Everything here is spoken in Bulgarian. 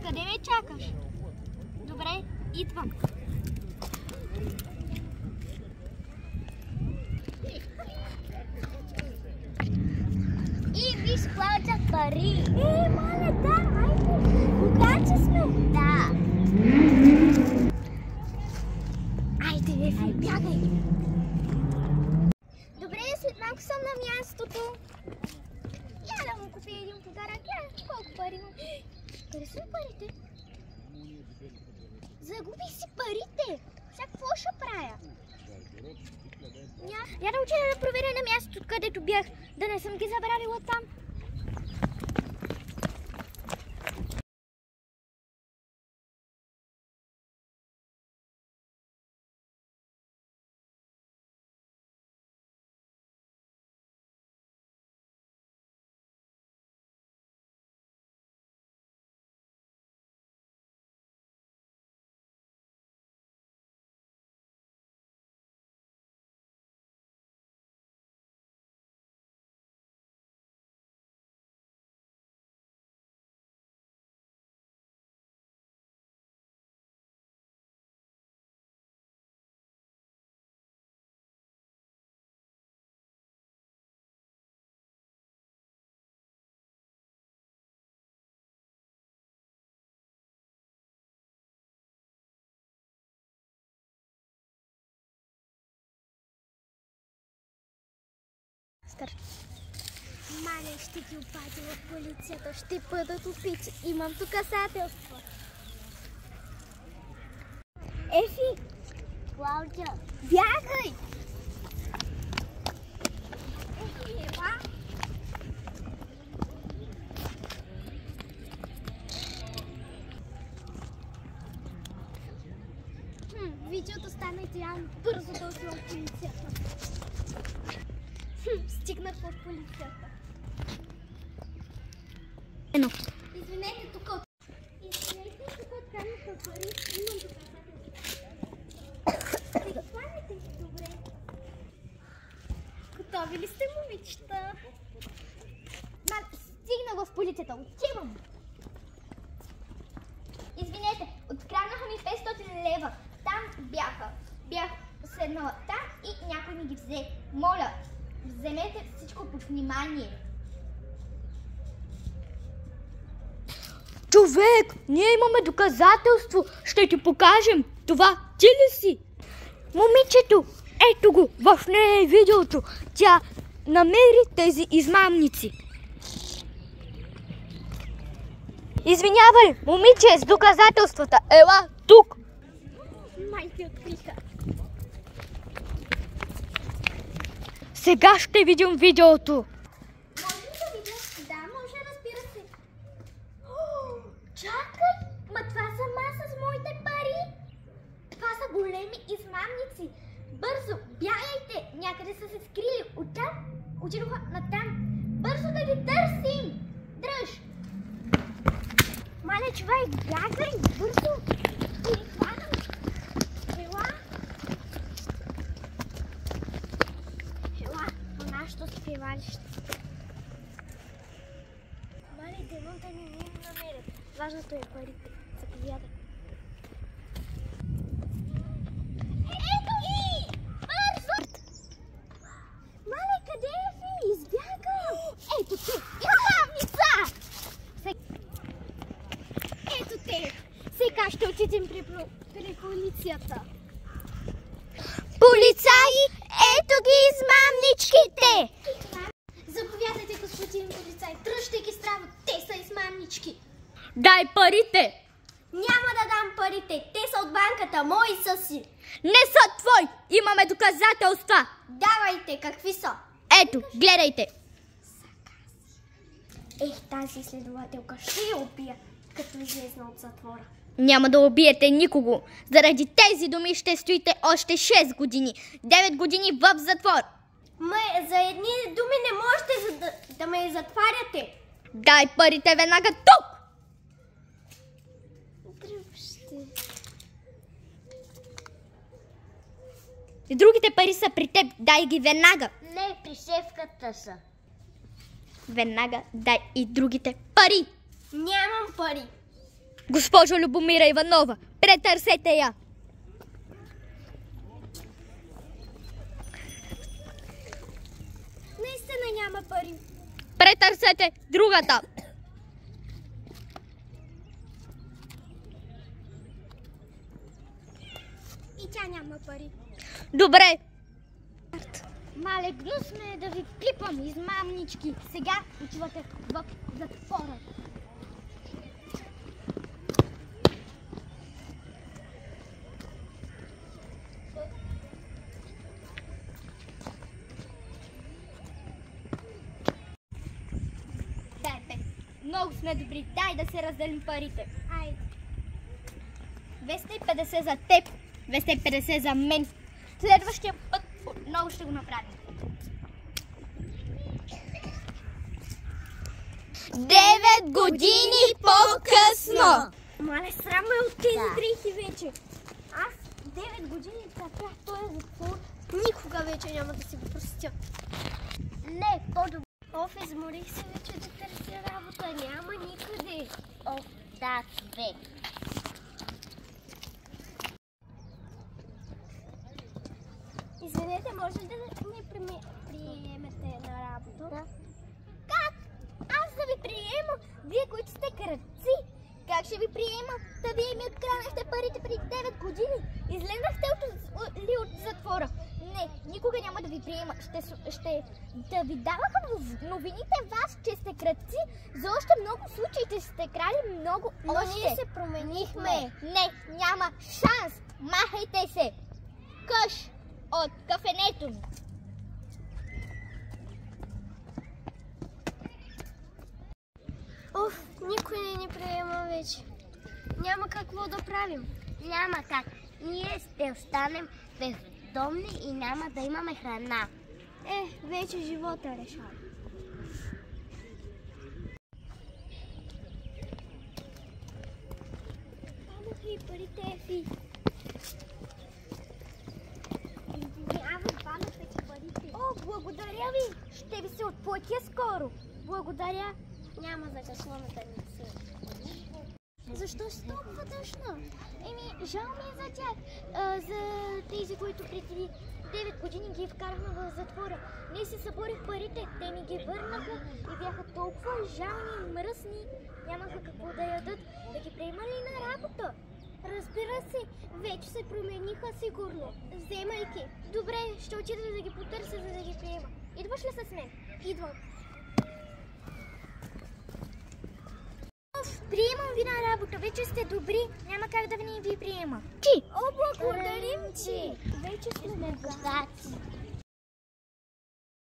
Къде ме чакаш? Добре, идвам. И виж, плачат пари. Мале, да, айде. Богачи сме. Да. Айде, Ефи, бягай. Добре, след малко съм на мястото. Я да му купя един подарък. Колко пари има? Къде са парите? Загуби си парите. Сега какво ще правя? Я да уча да проверя на мястото, където бях, да не съм ги забравила там. Мале, ще ги опади в полицията, ще бъдат убити. Имам доказателства. Ефи! Клаудия! Бягай! Ефи, ела! Видеото стана идеално. Бързо да отивам в полицията. Стигнах в полицията. Извинете, тук откраднаха пари. Имам доказателства. Хванете се добре. Готови ли сте, момичета? Стигнах в полицията. Отивам. Извинете, откраднаха ми 500 лева. Там бяха. Бях седнала там и някой ми ги взе. Моля, вземете всичко под внимание. Човек, ние имаме доказателство. Ще ти покажем. Това ти ли си? Момичето, ето го, в нея е видеото. Тя намери тези измамници. Извинявай, момиче, с доказателствата. Ела тук. Майки откриха. Сега ще видим видеото. Може ли да видя? Да, може, разбира се. Чакай! Ма това са маса с моите пари. Това са големи измамници. Бързо, бягайте! Някъде са се скрили. Оттам отидоха натам. Бързо да ги търсим! Дръж! Мале, човек, бягай! Бързо! Да ги хванам! Ела! Нашето спивалище. Мале, демон да не ни намерят. Важното е парите. Заповядай. Ето ги! Бързо! Мале, къде е ви? Избягай! Ето те! Измамница! Ето те! Сега ще отидем при полицията. Полицаи, ето ги измамничките! Заповядайте, господин полицай. Тръжте ги здраво. Те са измамнички. Дай парите! Няма да дам парите. Те са от банката. Мои са си. Не са твои! Имаме доказателства! Давайте, какви са? Ето, гледайте! Тази следователка ще я убия, като излезна от затвора. Няма да убиете никого. Заради тези думи ще стоите още 6 години. 9 години в затвор. За едни думи не можете да ме затваряте. Дай парите веднага тук! Дръжте. И другите пари са при теб. Дай ги веднага. Не, при шефката са. Веднага дай и другите пари. Нямам пари. Госпожо Любомира Иванова, претърсете я! Наистина няма пари. Претърсете другата! И тя няма пари. Добре. Мале, гнусно е да ви пипам, измамнички. Сега отивате в затвора. Дай, бе. Много сме добри. Дай да се разделим парите. Айде. 250 за теб, 250 за мен. Следващия път отново ще го направим. 9 години по-късно! Мале, срам е от тези дрехи вече. Аз 9 години търпях този затвор. Никога вече няма да си го простя. Не, по-добре. Оф, изморих се вече да търся работа. Няма никъде. Оф, да, бе. Извинете, може ли да ни приемете на работа? Да. Как? Аз да ви приема? Вие, които сте крадци? Как ще ви приема? Да вие ми откраднахте парите преди 9 години. Излезнахте от затвора. Не, никога няма да ви приема. Ще да ви даваха в новините вас, че сте крадци. За още много случаите сте крали много Но още. ние се променихме. Не, няма шанс. Махайте се. Къш от кафенето ми. Оф, никой не ни приема вече. Няма какво да правим. Няма как. Ние ще останем бездомни и няма да имаме храна. Вече живота решава. Дамоха и парите, Ефи. Бамах вече парите. О, благодаря ви! Ще ви се отплатя скоро. Благодаря. Няма за какво да ни се. Защо си толкова тъжна? Жал ми е за тях. За тези, които преди 9 години ги вкарахме в затвора. Не си съборих парите, те ми ги върнаха и бяха толкова жални и мръсни. Нямаха какво да ядат. Да ги приема ли на работа? Разбира се, вече се промениха сигурно. Вземайки. Добре, ще отида да ги потърся, за да ги приема. Идваш ли с мен? Идвам. Приемам ви на работа. Вече сте добри. Няма как да не ви приема. О, благодарим ти! Вече сме богати.